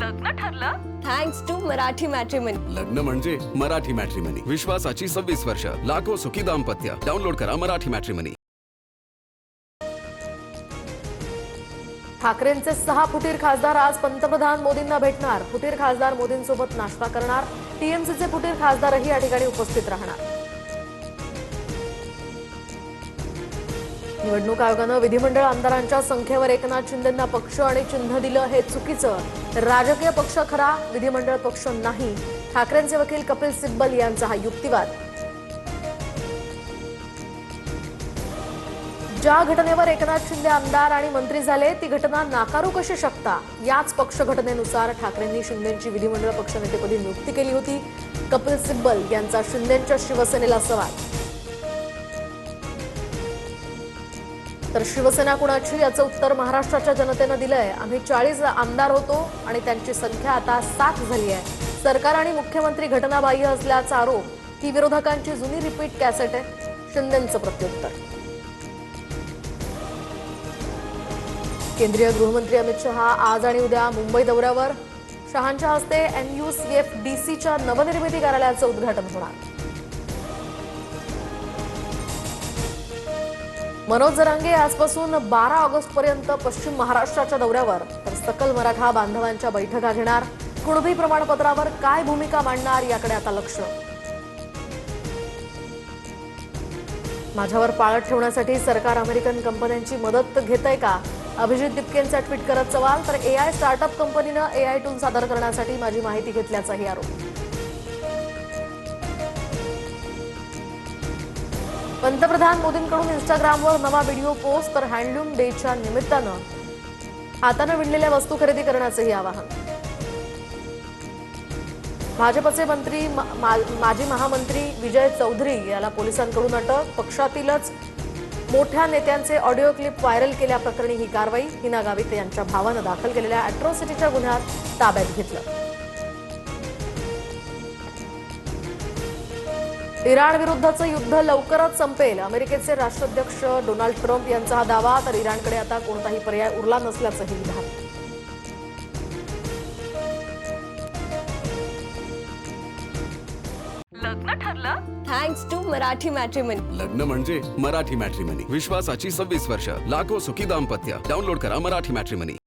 लग्न ठरलं? Thanks to Marathi Matrimony. लग्न म्हणजे मराठी मॅट्रिमनी. विश्वासाची 26 वर्ष. लाखो सुखी दाम्पत्य. डाउनलोड करा मराठी मॅट्रिमनी. ठाकरेंचे 6 फुटीर खासदार आज पंतप्रधान मोदींना भेटणार. फुटीर खासदार मोदींसोबत नाश्ता करणार. टीएमसीचे फुटीर खासदारही या ठिकाणी उपस्थित राहणार. निवडणूक आयोगानं विधिमंडळ आमदारांच्या संख्येवर एकनाथ शिंदेंना पक्ष आणि चिन्ह दिलं हे चुकीचं. राजकीय पक्ष खरा, विधिमंडळ पक्ष नाही. ठाकरेंचे वकील कपिल सिब्बल यांचा हा युक्तिवाद. ज्या घटनेवर एकनाथ शिंदे आमदार आणि मंत्री झाले ती घटना नाकारू कशी शकता. याच पक्ष घटनेनुसार ठाकरेंनी शिंदेंची विधिमंडळ पक्षनेतेपदी नियुक्ती केली होती. कपिल सिब्बल यांचा शिंदेंच्या शिवसेनेला सवाल. तर शिवसेना कुणाची याचं उत्तर महाराष्ट्राच्या जनतेनं दिलंय. आम्ही 40 आमदार होतो आणि त्यांची संख्या आता 7 झाली आहे. सरकार आणि मुख्यमंत्री घटनाबाह्य असल्याचा आरोप ही विरोधकांची जुनी रिपीट कॅसेट आहे. शिंदेंचं प्रत्युत्तर. केंद्रीय गृहमंत्री अमित शहा आज आणि उद्या मुंबई दौऱ्यावर. शहांच्या हस्ते MUCFDCच्या नवनिर्मिती कार्यालयाचं उद्घाटन होणार. मनोज जरांगे आजपासून 12 ऑगस्टपर्यंत पश्चिम महाराष्ट्राच्या दौऱ्यावर. तर सकल मराठा बांधवांच्या बैठका घेणार. कुणबी प्रमाणपत्रावर काय भूमिका मांडणार याकडे आता लक्ष. माझ्यावर पाळत ठेवण्यासाठी सरकार अमेरिकन कंपन्यांची मदत घेतंय का. अभिजित दिपकेंचा ट्विट करत सवाल. तर AI स्टार्टअप कंपनीनं AI टूल सादर करण्यासाठी माझी माहिती घेतल्याचाही आरोप. पंतप्रधान मोदींकडून इंस्टाग्रामवर नवा व्हिडिओ पोस्ट. तर हँडलूम डेच्या निमित्तानं हातानं विणलेल्या वस्तू खरेदी करण्याचंही आवाहन. भाजपचे मंत्री माजी महामंत्री विजय चौधरी याला पोलिसांकडून अटक. पक्षातीलच मोठ्या नेत्यांचे ऑडिओ क्लिप व्हायरल केल्याप्रकरणी ही कारवाई. हिना गावित यांच्या भावानं दाखल केलेल्या अॅट्रॉसिटीच्या गुन्ह्यात ताब्यात घेतलं. इराण विरुद्धचं युद्ध लवकरच संपेल. अमेरिकेचे राष्ट्राध्यक्ष डोनाल्ड ट्रम्प यांचा हा दावा. तर इराणकडे आता कोणताही पर्याय उरला नसल्याचंही विधान. लग्न ठरलं? Thanks to Marathi Matrimony. लग्न म्हणजे मराठी मॅट्रिमनी. विश्वासाची 26 वर्ष. लाखो सुखी दाम्पत्य. डाउनलोड करा मराठी मॅट्रिमनी.